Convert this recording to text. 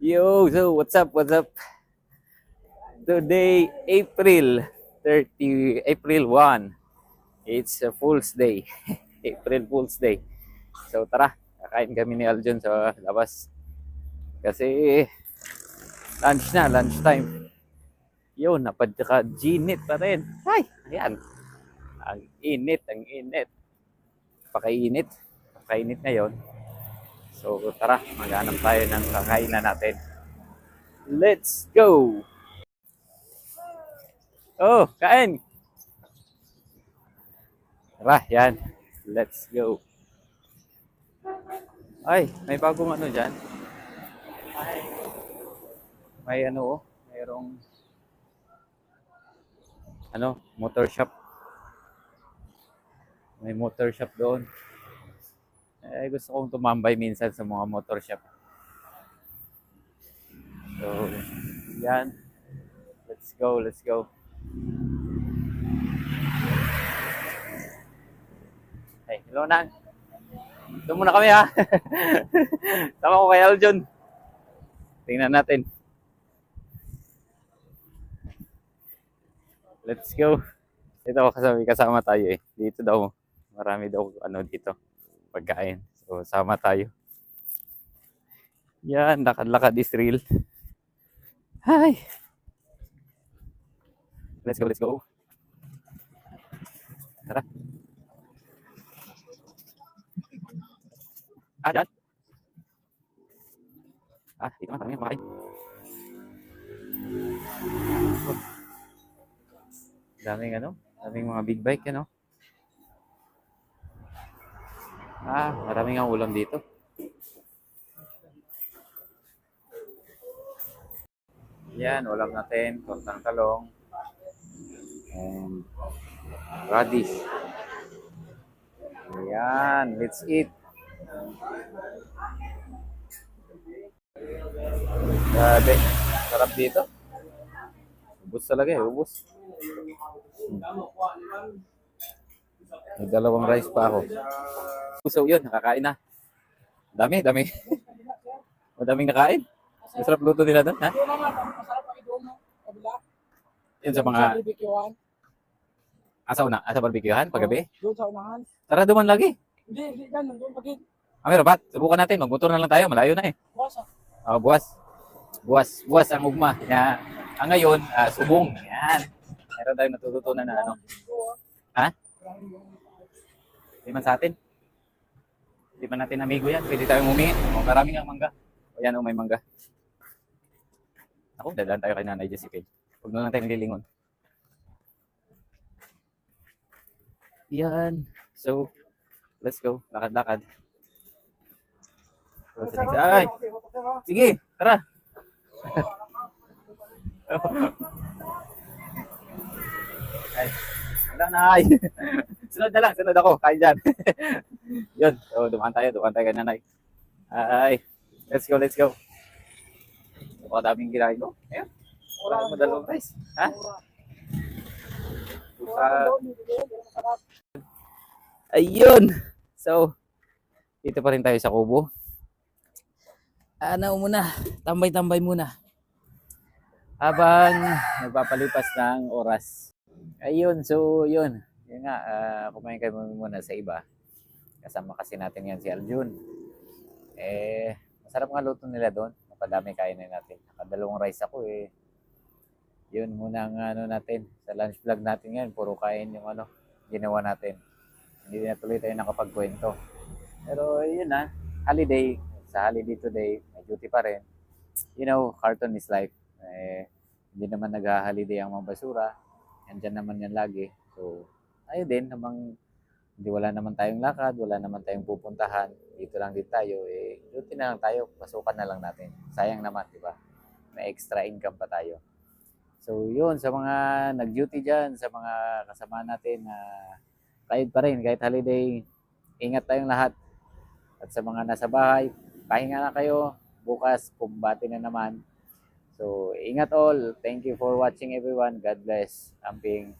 Yo, so what's up? What's up? Today, April 1. It's a Fool's Day. April Fool's Day. So tara, kakain kami ni Aljon sa labas. Kasi lunch time. Yun, napadka-ginit pa rin. Ay, ayan. Ang init, ang init. Pakainit. Pakainit ngayon. So tara, maghanap tayo ng kakainan natin. Let's go! Oh, kain! Tara, yan. Let's go. Ay, may bagong ano dyan. May ano, mayroong motor shop. May motor shop doon. Eh, gusto kong tumambay minsan sa mga motor shop. So, yan. Let's go, let's go. Hey, hello Nang. Doon muna kami ha. Tama ko kay Aljon. Tingnan natin. Let's go. Ito kasama tayo eh. Dito daw. Marami daw dito. Pagkain. So, sama tayo. Yan, lakad-lakad is real. Hi. Let's go, let's go. Tara. Dyan. Dito na, parang makain. Daming mga big bike, maraming ang ulam dito. Yan, ulam natin, tontang talong, and radish. Yan, let's eat. Grabe, sarap dito. Ubus talaga eh, ubus. May dalawang rice pa ako. So yun, nakakain na. Dami. Madaming nakain. Masarap luto nila doon, ha? Yun sa mga... Sa barbecuehan, paggabi? Doon sa unahan. Tara, duman lagi. Hindi yan. Doon pagin. Meron ba? Subukan natin. Magmotor na lang tayo. Malayo na eh. Buwas ang ugma. Yan. Ngayon, subong. Yan. Meron tayong natututunan na ano. Ha? Hindi man sa atin. Hindi man natin amigo yan. Pwede tayong humingi. Maraming ang mangga. O yan, may mangga. Ako, dadaan tayo kay Nanay Jessica. Huwag na lang tayong lilingon. Yan. So, let's go. Lakad-lakad. Ay! Sige, tara! Ay, wala na ay. Sunod na lang, sunod ako. Kain dyan. Yun. So, dumaan tayo kay Nanay. Ay, let's go. Daming kinain ko. Ayan. Wala mo dalawang rice. Ha? Ayun. So, dito pa rin tayo sa kubo. Tambay-tambay muna. Habang nagpapalipas ng oras. Ayun, so yun. Yun nga, kumain kayo muna sa iba. Kasama kasi natin yan si Aljon. Masarap nga luto nila doon. Napadami kainin natin. Nakadalawang rice ako eh. Yun muna ang natin. Sa lunch vlog natin ngayon, puro kain yung ginawa natin. Hindi na tuloy tayo nakapagkwento. Pero yun holiday. Sa holiday today, may duty pa rin. Cartoon is life. Hindi naman nag-holiday ang mga basura. Andyan naman yan lagi. So, ayun din, wala naman tayong lakad, wala naman tayong pupuntahan. Dito lang din tayo. Duty na lang tayo. Pasukan na lang natin. Sayang naman, di ba? May extra income pa tayo. So, yun, sa mga nag-duty dyan, sa mga kasama natin na kahit pa rin, kahit holiday, ingat tayong lahat. At sa mga nasa bahay, pahinga na kayo. Bukas, kumbati na naman. So, ingat all. Thank you for watching everyone. God bless. Amping.